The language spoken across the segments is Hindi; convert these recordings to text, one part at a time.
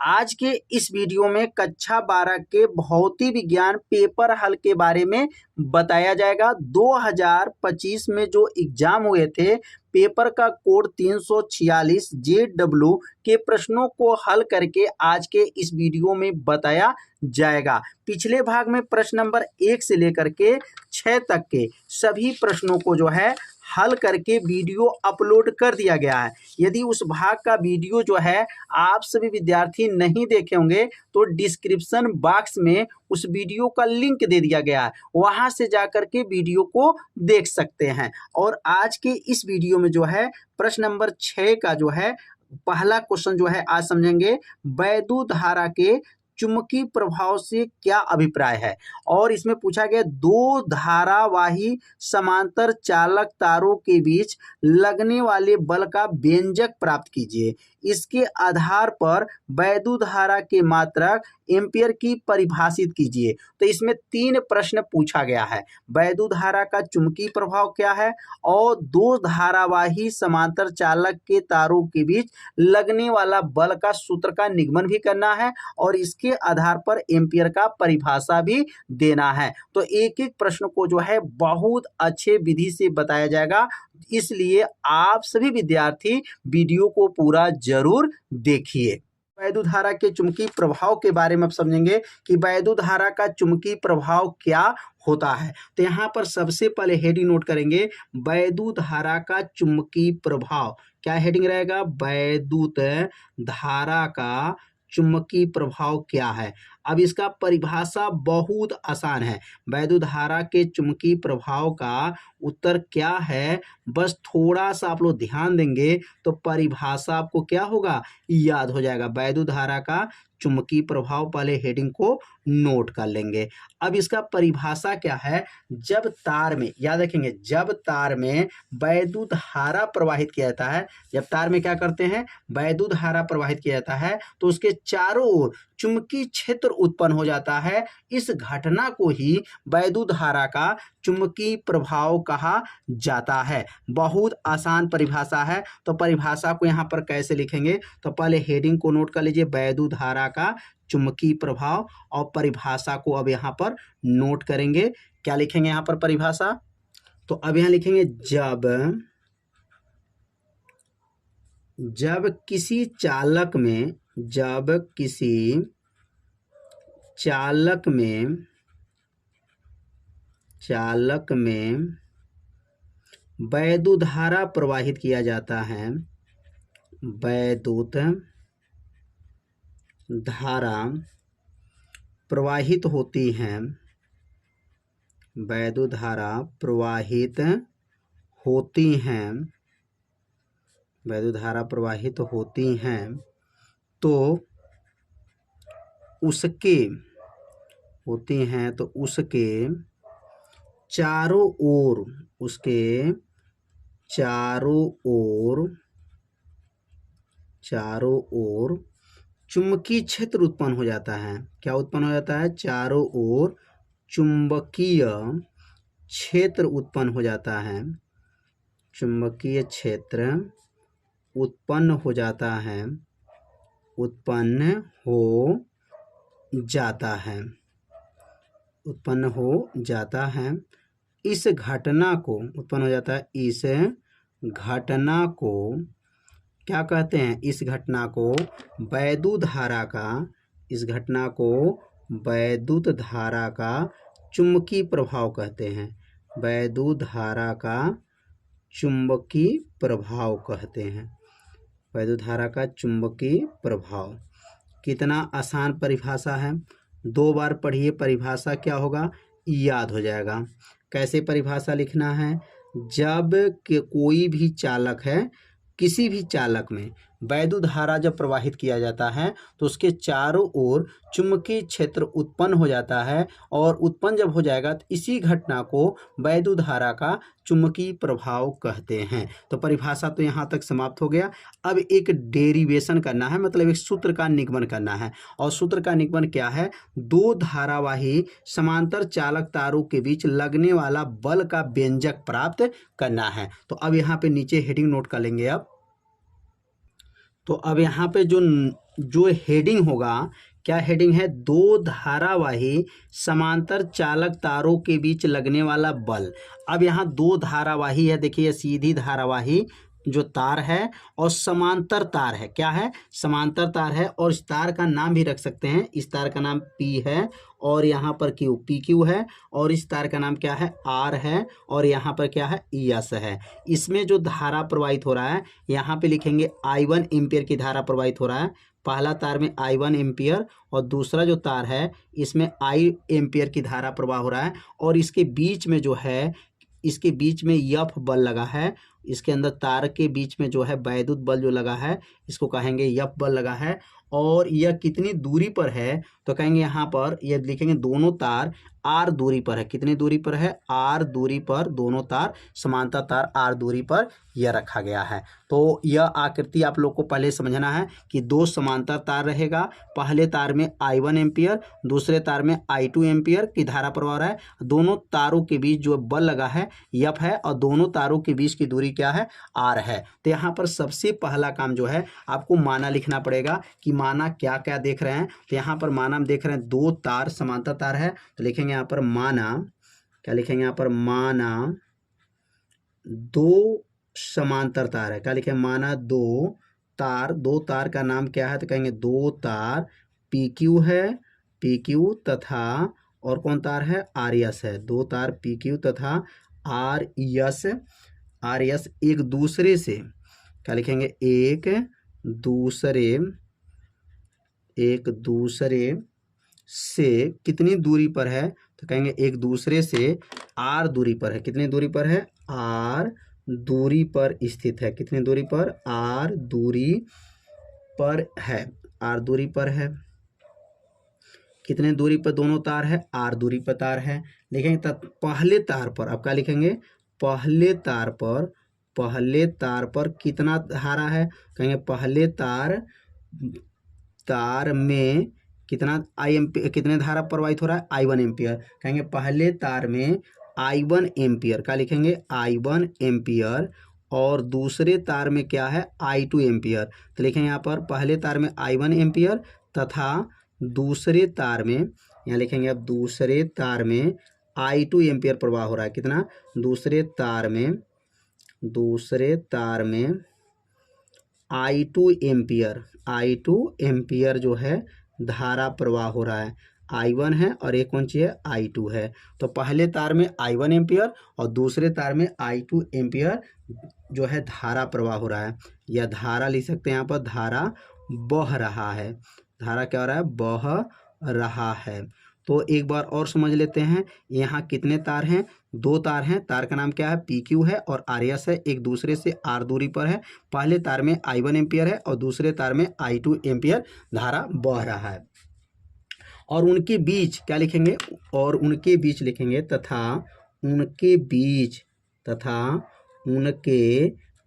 आज के इस वीडियो में कक्षा 12 के भौतिक विज्ञान पेपर हल के बारे में बताया जाएगा। 2025 में जो एग्जाम हुए थे, पेपर का कोड 346 JW के प्रश्नों को हल करके आज के इस वीडियो में बताया जाएगा। पिछले भाग में प्रश्न नंबर 1 से लेकर के 6 तक के सभी प्रश्नों को जो है हल करके वीडियो अपलोड कर दिया गया है। यदि उस भाग का वीडियो जो है आप सभी विद्यार्थी नहीं देखे होंगे तो डिस्क्रिप्शन बॉक्स में उस वीडियो का लिंक दे दिया गया है, वहां से जाकर के वीडियो को देख सकते हैं। और आज के इस वीडियो में जो है प्रश्न नंबर 6 का जो है पहला क्वेश्चन जो है आज समझेंगे, वैद्युत धारा के चुंबकीय प्रभाव से क्या अभिप्राय है। और इसमें पूछा गया दो धारावाही समांतर चालक तारों के बीच लगने वाले बल का व्यंजक प्राप्त कीजिए। इसके आधार पर वैद्युत धारा के मात्रक एम्पियर की परिभाषित कीजिए। तो इसमें 3 प्रश्न पूछा गया है। वैद्युत धारा का चुंबकीय प्रभाव क्या है और दो धारावाही समांतर चालक के तारों के बीच लगने वाला बल का सूत्र का निगमन भी करना है और इसके आधार पर एम्पियर का परिभाषा भी देना है। तो एक एक प्रश्न को जो है बहुत अच्छे विधि से बताया जाएगा, इसलिए आप सभी विद्यार्थी वीडियो को पूरा जरूर देखिए। वैद्युत धारा के चुंबकीय प्रभाव के बारे में अब समझेंगे कि वैद्युत धारा का चुंबकीय प्रभाव क्या होता है। तो यहाँ पर सबसे पहले हेडिंग नोट करेंगे, वैद्युत धारा का चुंबकीय प्रभाव। क्या हेडिंग रहेगा? वैद्युत धारा का चुंबकीय प्रभाव क्या है। अब इसका परिभाषा बहुत आसान है। वैद्युत धारा के चुंबकीय प्रभाव का उत्तर क्या है, बस थोड़ा सा आप लोग ध्यान देंगे तो परिभाषा आपको क्या होगा, याद हो जाएगा। वैद्युत धारा का चुंबकीय प्रभाव, पहले हेडिंग को नोट कर लेंगे। अब इसका परिभाषा क्या है, जब तार में, याद रखेंगे, जब तार में वैद्युत धारा प्रवाहित किया जाता है, जब तार में क्या करते हैं, वैद्युत धारा प्रवाहित किया जाता है तो उसके चारों ओर चुंबकीय क्षेत्र उत्पन्न हो जाता है। इस घटना को ही वैद्युत धारा का चुंबकीय प्रभाव कहा जाता है। बहुत आसान परिभाषा है। तो परिभाषा को यहाँ पर कैसे लिखेंगे, तो पहले हेडिंग को नोट कर लीजिए, वैद्युत धारा का चुंबकीय प्रभाव, और परिभाषा को अब यहाँ पर नोट करेंगे। क्या लिखेंगे यहाँ पर परिभाषा, तो अब यहाँ लिखेंगे, जब किसी चालक में वैद्युत धारा प्रवाहित किया जाता है, वैद्युत धारा प्रवाहित होती हैं, वैद्युत धारा प्रवाहित होती हैं, वैद्युत धारा प्रवाहित होती हैं, तो उसके चारों ओर चुंबकीय क्षेत्र उत्पन्न हो जाता है। क्या उत्पन्न हो जाता है? चारों ओर चुंबकीय क्षेत्र उत्पन्न हो जाता है, चुंबकीय क्षेत्र उत्पन्न हो जाता है, उत्पन्न हो जाता है। इस घटना को उत्पन्न हो जाता है, इस घटना को क्या कहते हैं, इस घटना को वैद्युत धारा का, इस घटना को वैद्युत धारा का चुंबकीय प्रभाव कहते हैं, वैद्युत धारा का चुंबकीय प्रभाव कहते हैं, वैद्युत धारा का चुंबकीय प्रभाव। कितना आसान परिभाषा है, 2 बार पढ़िए, परिभाषा क्या होगा, याद हो जाएगा। कैसे परिभाषा लिखना है, जब के कोई भी चालक है, किसी भी चालक में वैद्युत धारा जब प्रवाहित किया जाता है तो उसके चारों ओर चुंबकीय क्षेत्र उत्पन्न हो जाता है, और उत्पन्न जब हो जाएगा तो इसी घटना को वैद्युत धारा का चुंबकीय प्रभाव कहते हैं। तो परिभाषा तो यहाँ तक समाप्त हो गया। अब एक डेरिवेशन करना है, मतलब एक सूत्र का निगमन करना है। और सूत्र का निगमन क्या है, दो धारावाही समांतर चालक तारों के बीच लगने वाला बल का व्यंजक प्राप्त करना है। तो अब यहाँ पे नीचे हेडिंग नोट कर लेंगे। अब तो अब यहाँ पे जो जो हेडिंग होगा, क्या हेडिंग है? दो धारावाही समांतर चालक तारों के बीच लगने वाला बल। अब यहाँ दो धारावाही है, देखिए सीधी धारावाही जो तार है और समांतर तार है। क्या है? समांतर तार है। और इस तार का नाम भी रख सकते हैं, इस तार का नाम P है और यहाँ पर Q, PQ है, और इस तार का नाम क्या है? R है, और यहाँ पर क्या है? ES है। इसमें जो धारा प्रवाहित हो रहा है, यहाँ पे लिखेंगे I1 एम्पियर की धारा प्रवाहित हो रहा है। पहला तार में I1 एम्पियर और दूसरा जो तार है इसमें I एम्पियर की धारा प्रवाह हो रहा है, और इसके बीच में जो है, इसके बीच में F बल लगा है। इसके अंदर तार के बीच में जो है वैद्युत बल जो लगा है, इसको कहेंगे F बल लगा है। और यह कितनी दूरी पर है? तो कहेंगे यहाँ पर यह लिखेंगे दोनों तार R दूरी पर है। कितनी दूरी पर है? R दूरी पर दोनों तार, समांतर तार R दूरी पर यह रखा गया है। तो यह आकृति आप लोग को पहले समझना है कि दो समांतर तार रहेगा, पहले तार में I1 एम्पियर, दूसरे तार में I2 एम्पियर की धारा प्रवाह रहा है। दोनों तारों के बीच जो बल लगा है F है, और दोनों तारों के बीच की दूरी क्या है? R है। तो यहाँ पर सबसे पहला काम जो है आपको माना लिखना पड़ेगा कि माना क्या क्या देख रहे हैं। तो यहाँ पर माना हम देख रहे हैं दो तार समांतर तार है, तो लिखेंगे यहाँ पर माना, क्या लिखेंगे यहाँ पर? माना दो समांतर तार है। क्या लिखेंगे? माना दो तार, दो तार का नाम क्या है? तो कहेंगे दो तार PQ है, PQ तथा और कौन तार है? RS है। दो तार PQ तथा RS, RS एक दूसरे से, क्या लिखेंगे? एक दूसरे से कितनी दूरी पर है? तो कहेंगे एक दूसरे से R दूरी पर है। कितनी दूरी पर है? R दूरी पर स्थित है। कितनी दूरी पर? R दूरी पर है। R दूरी पर है। कितने दूरी पर दोनों तार है? R दूरी पर तार है। लिखेंगे तब पहले तार पर, अब क्या लिखेंगे? पहले तार पर कितना धारा है? कहेंगे पहले तार में कितना कितने धारा प्रवाहित हो रहा है? I1 ampere. कहेंगे पहले तार में I1 एम्पियर। क्या लिखेंगे? I1 ampere. और दूसरे तार में क्या है? I2 ampere. तो लिखेंगे यहाँ पर पहले तार में I1 एम्पियर तथा दूसरे तार में, यहाँ लिखेंगे अब दूसरे तार में I2 एम्पियर प्रवाह हो रहा है। कितना? दूसरे तार में I2 एम्पियर जो है धारा प्रवाह हो रहा है। I1 है और एक कौन सी है? I2 है। तो पहले तार में I1 एम्पियर और दूसरे तार में I2 एम्पियर जो है धारा प्रवाह हो रहा है। यह धारा लिख सकते हैं यहाँ पर, धारा बह रहा है। धारा क्या हो रहा है? बह रहा है। तो एक बार और समझ लेते हैं, यहाँ कितने तार हैं? दो तार हैं। तार का नाम क्या है? PQ है और RS है, एक दूसरे से R दूरी पर है। पहले तार में I1 एम्पियर है और दूसरे तार में I2 एम्पियर धारा बह रहा है। और उनके बीच क्या लिखेंगे? और उनके बीच लिखेंगे तथा उनके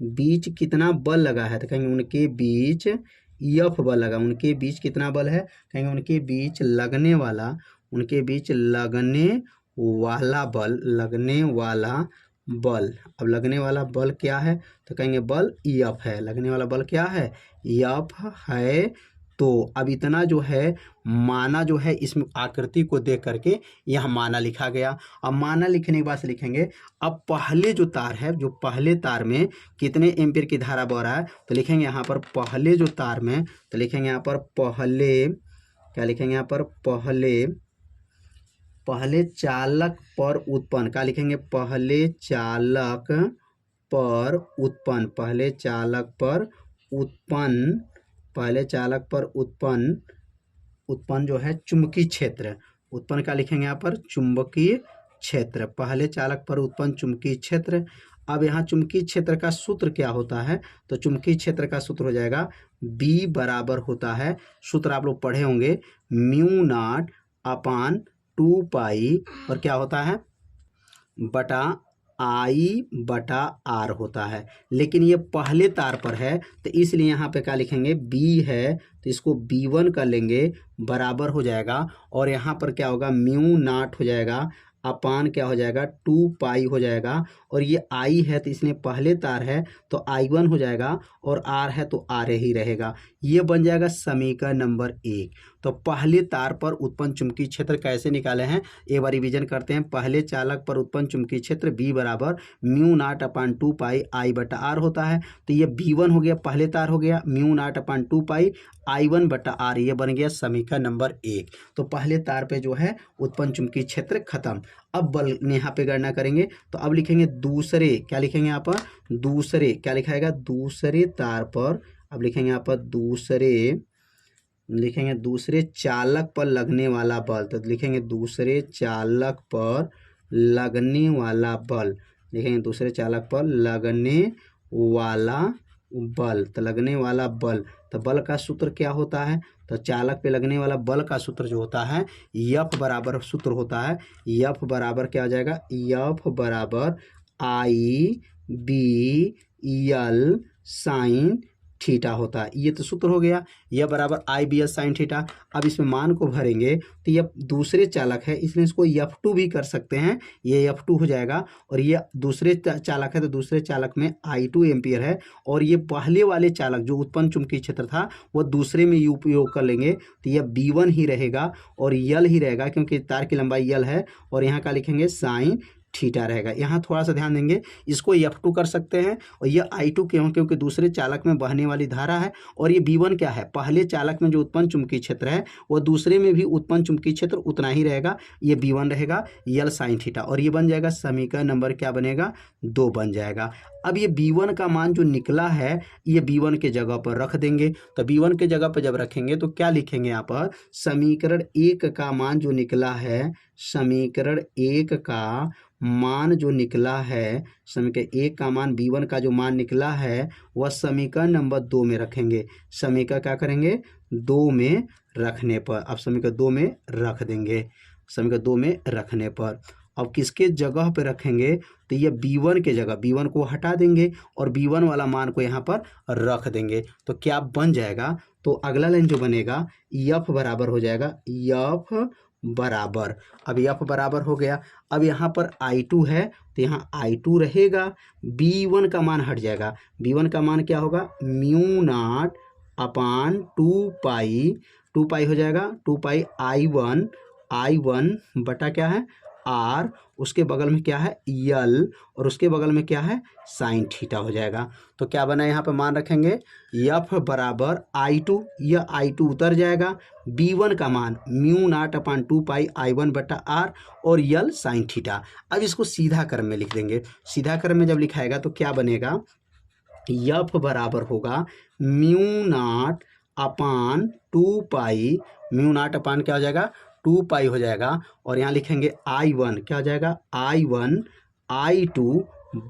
बीच कितना बल लगा है? तो कहेंगे उनके बीच F बल लगा। उनके बीच कितना बल है? कहेंगे उनके बीच लगने वाला बल। अब लगने वाला बल क्या है? तो कहेंगे बल F है। लगने वाला बल क्या है? F है। तो अब इतना जो है माना जो है, इसमें आकृति को देख करके यह माना लिखा गया। अब माना लिखने के बाद से लिखेंगे अब पहले जो तार है, जो पहले तार में कितने एम्पीयर की धारा बह रहा है? तो लिखेंगे यहाँ पर पहले जो तार में, तो लिखेंगे यहाँ पर पहले, क्या लिखेंगे यहाँ पर? पहले चालक पर उत्पन्न। क्या लिखेंगे? पहले चालक पर उत्पन्न जो है चुंबकीय क्षेत्र। उत्पन्न क्या लिखेंगे यहाँ पर? चुंबकीय क्षेत्र। पहले चालक पर उत्पन्न चुंबकीय क्षेत्र। अब यहाँ चुंबकीय क्षेत्र का सूत्र क्या होता है? तो चुंबकीय क्षेत्र का सूत्र हो जाएगा B बराबर होता है, सूत्र आप लोग पढ़े होंगे, μ0 अपान 2 पाई और क्या होता है? बटा I/R होता है। लेकिन ये पहले तार पर है तो इसलिए यहाँ पे क्या लिखेंगे? B है तो इसको B1 कर लेंगे, बराबर हो जाएगा। और यहाँ पर क्या होगा? μ0 हो जाएगा अपान क्या हो जाएगा 2 पाई हो जाएगा। और ये आई है तो इसमें पहले तार है तो I1 हो जाएगा और आर है तो आर ही रहेगा। ये बन जाएगा समीकरण नंबर 1। तो पहले तार पर उत्पन्न चुंबकीय क्षेत्र कैसे निकाले हैं एक बार रिवीजन करते हैं। पहले चालक पर उत्पन्न चुंबकीय क्षेत्र B बराबर mu naught upon 2 pi I बटा आर होता है। तो ये B1 हो गया, पहले तार हो गया म्यू नाट अपान 2 पाई I1 बटा आर, ये बन गया समीकरण नंबर 1। तो पहले तार पे जो है उत्पन्न चुंबकीय क्षेत्र खत्म। अब बल यहाँ पे गणना करेंगे तो अब लिखेंगे दूसरे, क्या लिखेंगे यहाँ पर दूसरे, क्या लिखा जाएगा दूसरे तार पर, अब लिखेंगे यहाँ पर दूसरे, लिखेंगे दूसरे चालक पर लगने वाला बल। तो लिखेंगे दूसरे चालक पर लगने वाला बल, लिखेंगे दूसरे चालक पर लगने वाला बल। तो लगने वाला बल, तो बल का सूत्र क्या होता है, तो चालक पे लगने वाला बल का सूत्र जो होता है यफ बराबर सूत्र होता है, यफ बराबर क्या हो जाएगा, यफ बराबर आई बी यल साइन थीटा होता है। ये तो सूत्र हो गया, यह बराबर आई बी एस साइन थीटा। अब इसमें मान को भरेंगे तो यह दूसरे चालक है इसलिए इसको F2 भी कर सकते हैं, ये F2 हो जाएगा। और ये दूसरे चालक है तो दूसरे चालक में I2 एम्पियर है। और ये पहले वाले चालक जो उत्पन्न चुंबकीय क्षेत्र था वो दूसरे में उपयोग कर लेंगे तो यह B1 ही रहेगा और यल ही रहेगा क्योंकि तार की लंबाई यल है। और यहाँ का लिखेंगे साइन थीटा रहेगा। यहाँ थोड़ा सा ध्यान देंगे, इसको F2 कर सकते हैं और ये I2 क्यों, क्योंकि दूसरे चालक में बहने वाली धारा है। और ये B1 क्या है, पहले चालक में जो उत्पन्न चुंबकीय क्षेत्र है वो दूसरे में भी उत्पन्न चुंबकीय क्षेत्र उतना ही रहेगा, ये B1 रहेगा यल साइन थीटा। और ये बन जाएगा समीकरण नंबर क्या बनेगा 2 बन जाएगा। अब ये B1 का मान जो निकला है ये B1 के जगह पर रख देंगे। तो B1 के जगह पर जब रखेंगे तो क्या लिखेंगे यहाँ पर, समीकरण 1 का मान जो निकला है, समीकरण 1 का मान जो निकला है, समीकरण 1 का मान B1 का जो मान निकला है वह समीकरण नंबर 2 में रखेंगे। समीकरण क्या करेंगे 2 में रखने पर, अब समीकरण 2 में रख देंगे, समीकरण 2 में रखने पर अब किसके जगह पे रखेंगे तो ये B1 के जगह, B1 को हटा देंगे और B1 वाला मान को यहाँ पर रख देंगे। तो क्या बन जाएगा, तो अगला लाइन जो बनेगा यफ बराबर हो जाएगा, यफ बराबर, अब यफ बराबर हो गया। अब यहाँ पर I2 है तो यहाँ I2 रहेगा, B1 का मान हट जाएगा, B1 का मान क्या होगा म्यू नाट अपान 2 पाई हो जाएगा, 2 पाई I1 बटा क्या है आर, उसके बगल में क्या है यल और उसके बगल में क्या है साइन थीटा हो जाएगा। तो क्या बना यहाँ पे मान रखेंगे यफ बराबर I2, यह I2 उतर जाएगा, B1 का मान म्यू नाट अपान 2 पाई I1 बटा आर और यल साइन थीटा। अब इसको सीधा क्रम में लिख देंगे, सीधा क्रम में जब लिखाएगा तो क्या बनेगा, यफ बराबर होगा म्यू नाट अपान 2 पाई, म्यू नाट अपान क्या हो जाएगा 2 पाई हो जाएगा। और यहाँ लिखेंगे I1 क्या हो जाएगा I1 I2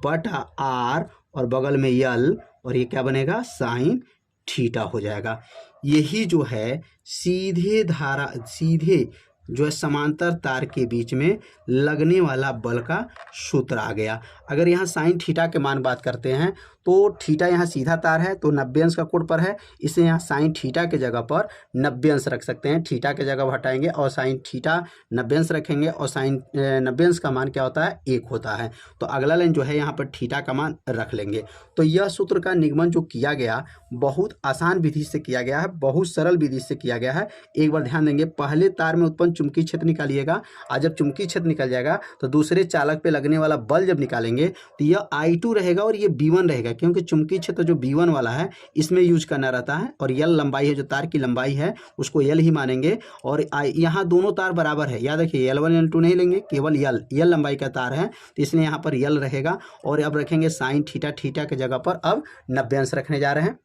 बटा आर और बगल में यल और ये क्या बनेगा साइन थीटा हो जाएगा। यही जो है सीधे धारा, सीधे जो है समांतर तार के बीच में लगने वाला बल का सूत्र आ गया। अगर यहाँ साइन थीटा के मान बात करते हैं तो थीटा यहाँ सीधा तार है तो 90 अंश का कोण पर है, इसलिए यहाँ साइन थीटा के जगह पर 90 अंश रख सकते हैं। थीटा के जगह हटाएंगे और साइन थीटा 90 अंश रखेंगे और साइन 90 अंश का मान क्या होता है 1 होता है। तो अगला लाइन जो है यहाँ पर थीटा का मान रख लेंगे। तो यह सूत्र का निगमन जो किया गया बहुत आसान विधि से किया गया है, बहुत सरल विधि से किया गया है। एक बार ध्यान देंगे, पहले तार में उत्पन्न चुंबकीय क्षेत्र निकालिएगा और जब चुंबकीय क्षेत्र निकल जाएगा तो दूसरे चालक पे लगने वाला बल जब निकालेंगे तो यह I2 रहेगा और ये B1 रहेगा, क्योंकि चुंबकीय क्षेत्र जो B1 वाला है इसमें यूज करना रहता है। और यल लंबाई है, जो तार की लंबाई है उसको यल ही मानेंगे। और यहाँ दोनों तार बराबर है, याद रखिए L1 L2 नहीं लेंगे, केवल यल लंबाई का तार है तो इसलिए यहाँ पर यल रहेगा। और अब रखेंगे साइन थीटा, थीटा के जगह पर अब 90 अंश रखने जा रहे हैं।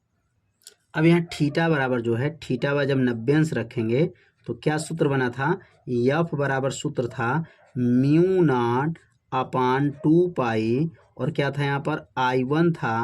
अब यहाँ थीटा बराबर जो है, थीटा बराबर जब 90 अंश रखेंगे तो क्या सूत्र बना था, यफ बराबर सूत्र था म्यू नाट अपान 2 पाई और क्या था यहाँ पर I1 था,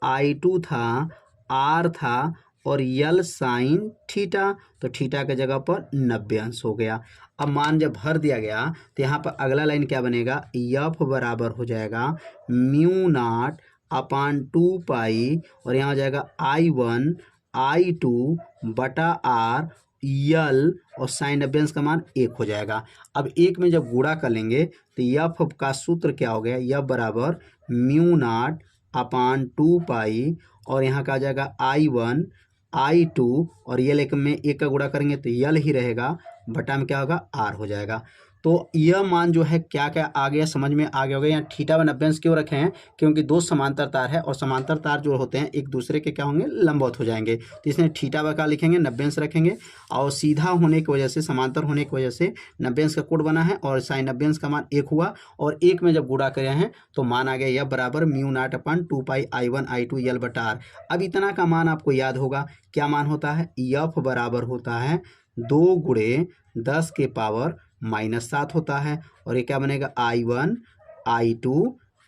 I2 था, R था और यल साइन थीटा। तो थीटा के जगह पर 90 अंश हो गया। अब मान जब भर दिया गया तो यहाँ पर अगला लाइन क्या बनेगा, यफ बराबर हो जाएगा म्यू नाट अपान 2 पाई और यहाँ हो जाएगा I1 I2 बटा आर यल और साइन अभ्यंश का मान 1 हो जाएगा। अब 1 में जब गुणा कर लेंगे तो एफ का सूत्र क्या हो गया, एफ बराबर म्यू नॉट अपान 2 पाई और यहाँ का आ जाएगा I1 I2 और यल एक में 1 का गुणा करेंगे तो यल ही रहेगा, बटा में क्या होगा आर हो जाएगा। तो यह मान जो है क्या क्या आ गया, समझ में आ गया होगा। यहाँ थीटा व नब्बेंश क्यों रखे हैं, क्योंकि दो समांतर तार है और समांतर तार जो होते हैं एक दूसरे के क्या होंगे, लंबवत हो जाएंगे। तो इसमें थीटा व का लिखेंगे, नब्बेंश रखेंगे और सीधा होने की वजह से, समांतर होने की वजह से नब्बेंश का कोड बना है और साइन नब्बेंश का मान 1 हुआ और 1 में जब गुणा करे हैं तो मान आ गया यह बराबर म्यू नॉट अपन 2 पाई I1 I2 यल बटा आर। अब इतना का मान आपको याद होगा, क्या मान होता है, एफ बराबर होता है 2 गुणे 10 के पावर -7 होता है और ये क्या बनेगा I1 I2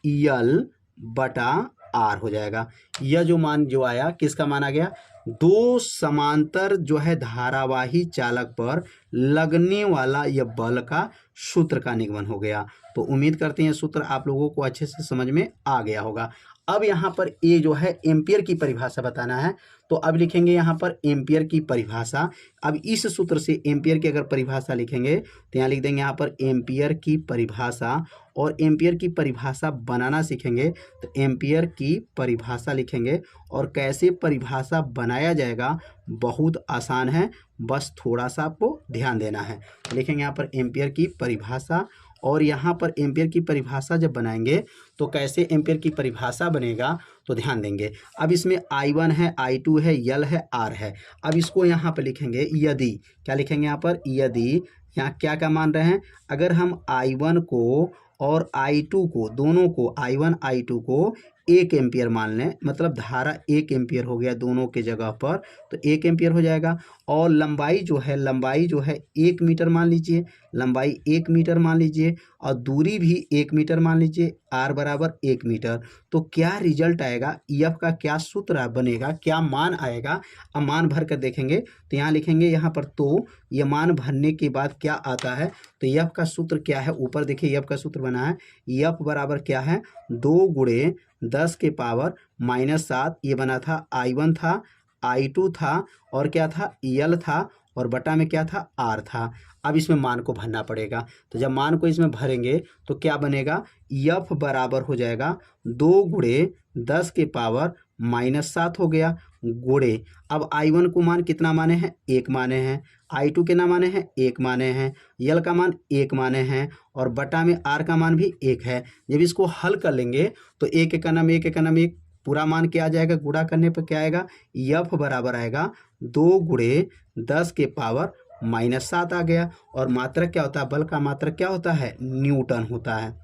यल बटा आर हो जाएगा। यह जो मान जो आया, किसका मान आ गया, दो समांतर जो है धारावाही चालक पर लगने वाला यह बल का सूत्र का निगमन हो गया। तो उम्मीद करते हैं सूत्र आप लोगों को अच्छे से समझ में आ गया होगा। अब यहाँ पर ये जो है एम्पियर की परिभाषा बताना है, तो अब लिखेंगे यहाँ पर एम्पियर की परिभाषा। अब इस सूत्र से एम्पियर की अगर परिभाषा लिखेंगे तो यहाँ लिख देंगे यहाँ पर एम्पियर की परिभाषा और एम्पियर की परिभाषा बनाना सीखेंगे तो एम्पियर की परिभाषा लिखेंगे और कैसे परिभाषा बनाया जाएगा बहुत आसान है, बस थोड़ा सा आपको ध्यान देना है। लिखेंगे यहाँ पर एम्पियर की परिभाषा और यहाँ पर एम्पियर की परिभाषा जब बनाएंगे तो कैसे एम्पियर की परिभाषा बनेगा तो ध्यान देंगे। अब इसमें I1 है, I2 है, यल है, आर है। अब इसको यहाँ पर लिखेंगे यदि, क्या लिखेंगे यहाँ पर, यदि यहाँ क्या क्या मान रहे हैं, अगर हम I1 को और I2 को, दोनों को I1 I2 को 1 एम्पियर मान लें, मतलब धारा 1 एम्पियर हो गया दोनों के जगह पर, तो 1 एम्पियर हो जाएगा। और लंबाई जो है 1 मीटर मान लीजिए, लंबाई 1 मीटर मान लीजिए और दूरी भी 1 मीटर मान लीजिए, आर बराबर 1 मीटर। तो क्या रिजल्ट आएगा, एफ का क्या सूत्र बनेगा, क्या मान आएगा, अब मान भर कर देखेंगे तो यहाँ लिखेंगे यहाँ पर, तो ये मान भरने के बाद क्या आता है, तो एफ का सूत्र क्या है, ऊपर देखिए एफ का सूत्र बना है, एफ बराबर क्या है 2 गुणे 10 के पावर -7, ये बना था I1 था, I2 था और क्या था, यल था और बटा में क्या था, आर था। अब इसमें मान को भरना पड़ेगा, तो जब मान को इसमें भरेंगे तो क्या बनेगा, एफ बराबर हो जाएगा 2 गुणे 10 के पावर -7 हो गया गुणे, अब I1 को मान कितना माने हैं, 1 माने हैं, I2 के ना माने हैं 1 माने हैं, यल का मान 1 माने हैं और बटा में आर का मान भी 1 है। जब इसको हल कर लेंगे तो 1 का नाम 1 पूरा मान क्या आ जाएगा, गुणा करने पर क्या आएगा, एफ बराबर आएगा 2 गुणे 10 के पावर -7 आ गया। और मात्रक क्या होता है, बल का मात्रक क्या होता है, न्यूटन होता है।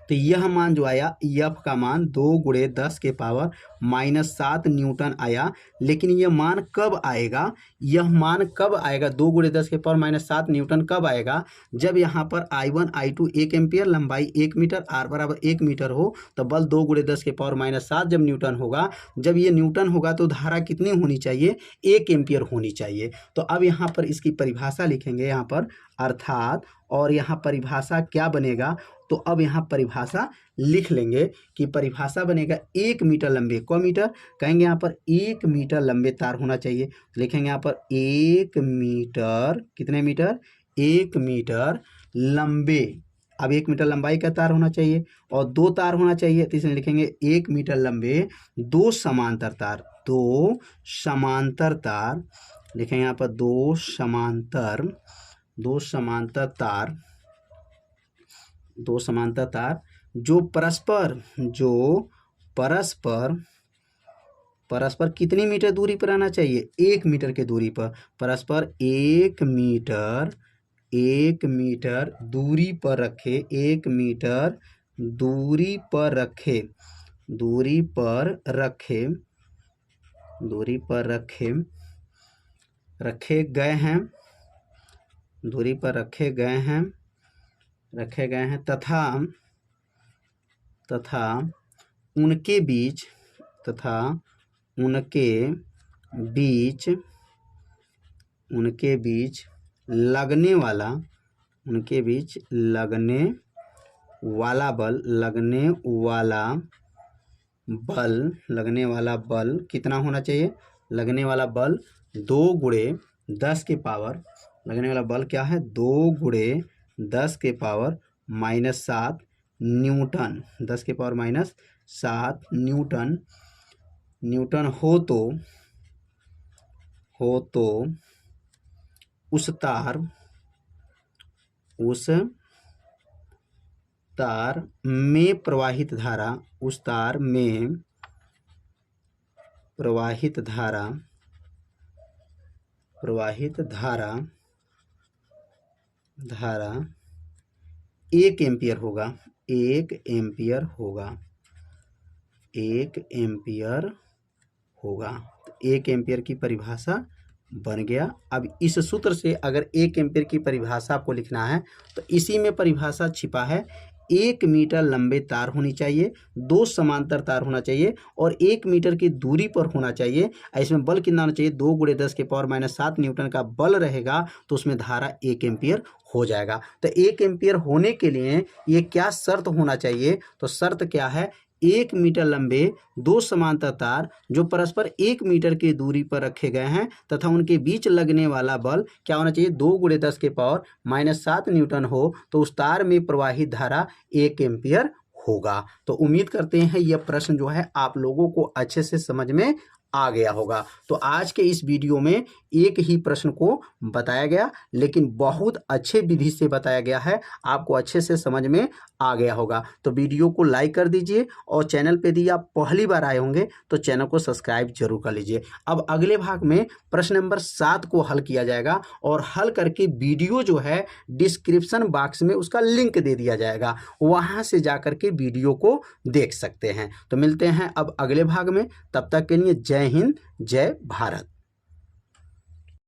तो यह मान जो आया, एफ का मान 2 गुणे 10 के पावर -7 न्यूटन आया। लेकिन यह मान कब आएगा, यह मान कब आएगा, 2 गुणे 10 के पावर -7 न्यूटन कब आएगा, जब यहाँ पर I1 I2 1 एम्पियर, लंबाई 1 मीटर, आर बराबर 1 मीटर हो, तो बल 2 गुणे 10 के पावर -7 जब न्यूटन होगा, जब ये न्यूटन होगा तो धारा कितनी होनी चाहिए, 1 एम्पियर होनी चाहिए। तो अब यहाँ पर इसकी परिभाषा लिखेंगे यहाँ पर, अर्थात, और यहाँ परिभाषा क्या बनेगा, तो अब यहाँ परिभाषा लिख लेंगे कि परिभाषा बनेगा 1 मीटर लंबे, को मीटर कहेंगे यहाँ पर, 1 मीटर लंबे तार होना चाहिए। लिखेंगे यहाँ पर 1 मीटर, कितने मीटर, 1 मीटर लंबे। अब 1 मीटर लंबाई का तार होना चाहिए और 2 तार होना चाहिए, तो इसलिए लिखेंगे 1 मीटर लंबे 2 समांतर तार, 2 समांतर तार। लिखेंगे यहाँ पर 2 समांतर तार जो परस्पर कितनी मीटर दूरी पर आना चाहिए, 1 मीटर के दूरी पर, परस्पर 1 मीटर दूरी पर रखे, 1 मीटर दूरी पर रखे गए हैं तथा उनके बीच लगने वाला बल कितना होना चाहिए, लगने वाला बल 2 गुणे 10 के पावर लगने वाला बल क्या है 2 गुणे 10 के पावर -7 न्यूटन, 10 के पावर -7 न्यूटन हो तो उस तार में प्रवाहित धारा, उस तार में प्रवाहित धारा 1 एम्पियर होगा, 1 एम्पियर होगा। तो 1 एम्पियर की परिभाषा बन गया। अब इस सूत्र से अगर 1 एम्पियर की परिभाषा आपको लिखना है तो इसी में परिभाषा छिपा है। 1 मीटर लंबे तार होनी चाहिए, 2 समांतर तार होना चाहिए और 1 मीटर की दूरी पर होना चाहिए। इसमें बल कितना होना चाहिए 2 गुणे 10 के पावर -7 न्यूटन का बल रहेगा तो उसमें धारा 1 एम्पियर हो जाएगा। तो 1 एम्पियर होने के लिए ये क्या शर्त होना चाहिए, तो शर्त क्या है 1 मीटर लंबे 2 समांतर तार जो परस्पर 1 मीटर की दूरी पर रखे गए हैं तथा उनके बीच लगने वाला बल क्या होना चाहिए 2 गुणे 10 के पावर -7 न्यूटन हो तो उस तार में प्रवाहित धारा 1 एम्पियर होगा। तो उम्मीद करते हैं यह प्रश्न जो है आप लोगों को अच्छे से समझ में आ गया होगा। तो आज के इस वीडियो में एक ही प्रश्न को बताया गया लेकिन बहुत अच्छे विधि से बताया गया है, आपको अच्छे से समझ में आ गया होगा। तो वीडियो को लाइक कर दीजिए और चैनल पे यदि आप पहली बार आए होंगे तो चैनल को सब्सक्राइब जरूर कर लीजिए। अब अगले भाग में प्रश्न नंबर 7 को हल किया जाएगा और हल करके वीडियो जो है डिस्क्रिप्शन बॉक्स में उसका लिंक दे दिया जाएगा, वहां से जाकर के वीडियो को देख सकते हैं। तो मिलते हैं अब अगले भाग में, तब तक के लिए जय हिंद, जय भारत।